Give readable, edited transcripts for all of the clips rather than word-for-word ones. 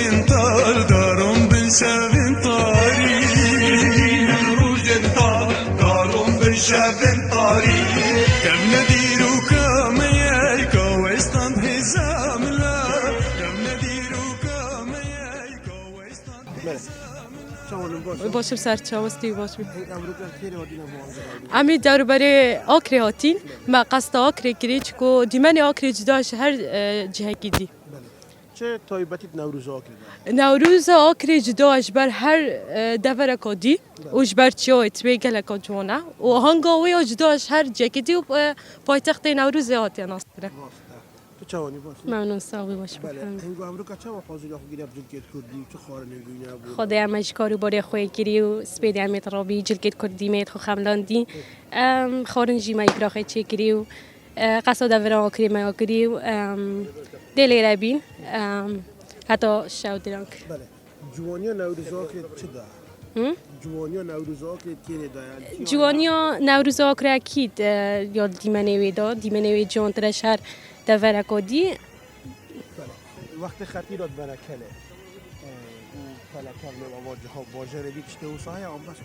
روزنطال دارم بنشافن طاري روزنطال دارم بنشافن طاري كم ندير وكم يايك ويستان هزام لا كم ندير وكم يايك ويستان باشم سرچاوستی باشم امی درباره آکری هاتین ما قصد آکری کریچ کو دیمن آکری جداش هر جهه گیدی چه تایبتی نوروز آکری نوروز آکری جداش بر هر دفر کدی وش بر چیویت بیگل کجونا و هنگاوی جداش هر جهگیدی و پایتخت نوروز هاتی ناصره تو چوانی باشی ممنون ساوی باشم هنگو امریکا چه حاضر خو گیری جلکت کردی چه خار نگوینه بود خدای امش کاری باری خوی گیری و سپیدی امیت رابی جلکت کردی میت خو خملاندی خارنجی ما یکراخی چه گیری و قصد دوران آکری ما آکری و دلی ربین حتی شاو درانک بله جوانی نوروز آکری چه داره جوانی نوروز آکری تیره داره جوانی نوروز آکری اکید یاد دیمنوی داد دیمنوی جان ترش هر دوران کدی وقت خطیرات برکله فلکرد آواجه ها باجر دیگه و سایه آن بس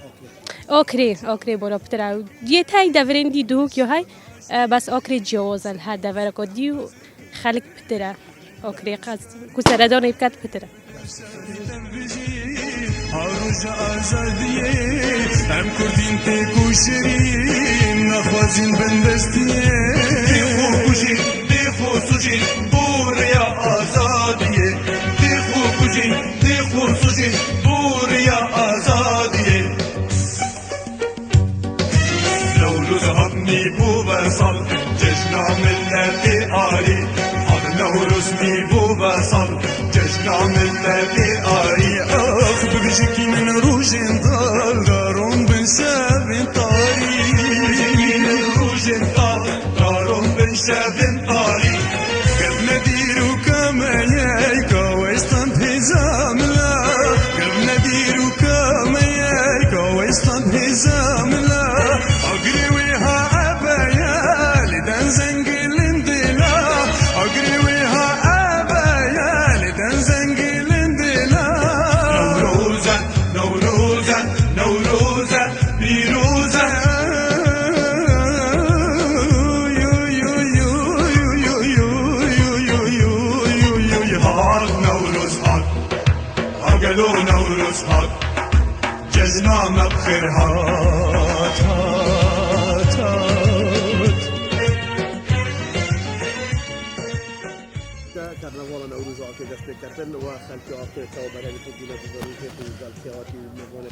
آکری برا پتر یه تای دوران دی دو که های بس آکری جوازل هر دوران کدی و خلق پتر آکری قصد کسردان ایبکت پتر هاروج آزادیه هم کردین تکو شرین نخوازین بندستیه دیخو کشین دیخو سوشین بوریا آزادیه دیخو کشین دیخو سوشین بوریا آزادیه نوروز همنی بو برسال جشن ملتی آری نوروز می بو برسال جشن ملتی آری آخ ببیشکی من روزنطال دارم بنشافن طاری ببیشکی من روزنطال دارم بنشافن طاری كم ندير وكما يايك ويستان هزام لا كم ندير وكما يايك ويستان هزام لا أجري ويها أبايا لدن زنجلن دلا أجري ويها أبايا لدن زنجلن دلا نوروزا نوروزا نوروزا بيروزا قالوا نوروز هات جزنا مبخر هات هات هات کرنوال نوروز آکری دست کردن و خلق آکری تا برای تجربه بزرگی که جلساتی میوانه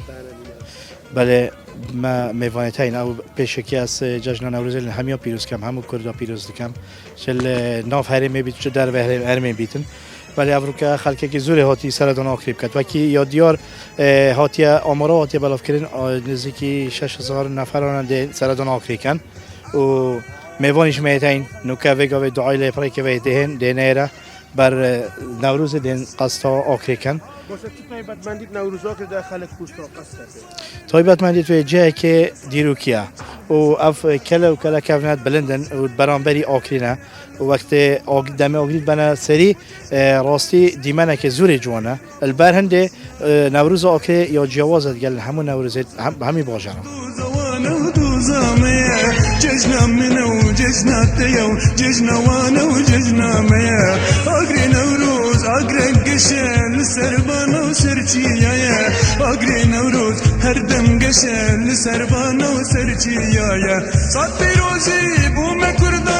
بله ما میوانه تاین او پیشکی از جشن نوروز همیا پیروز کم همو کردا پیروز دکم شل ناف هرمی بیت در و هرمی بیتن ولی افروکا خلقی که زور هاتی سردان آکریب کرد و کی یادیار هاتی آمارا هاتی بلاف کردن نزدیکی 6000 نفرانه سردان آکری کن و میوانش میتین نوکا وگا و دعای لپری که ویدهن دینیره بر نوروز دین قصد آکری کن باشه چی تایبت مندید نوروز آکری در خلق پوستا قصد تایبت مندید و جایی که دیروکیه و اف کلا و کلا کفنات بلندن و برانبری آکرینه و وقت دم آگرید بنا سری راستی دیمنه که زور جوانه البر هنده نوروز آکری یا جوازت گل همون نوروز همی باجرم ججنا منو ججنا تيو ججنا وانا وججنا ميا اقري نوروز اقري قشل سربانا وسرچيا يا اقري نوروز هردم قشل سربانا وسرچيا يا صد بيروزي بوم كرد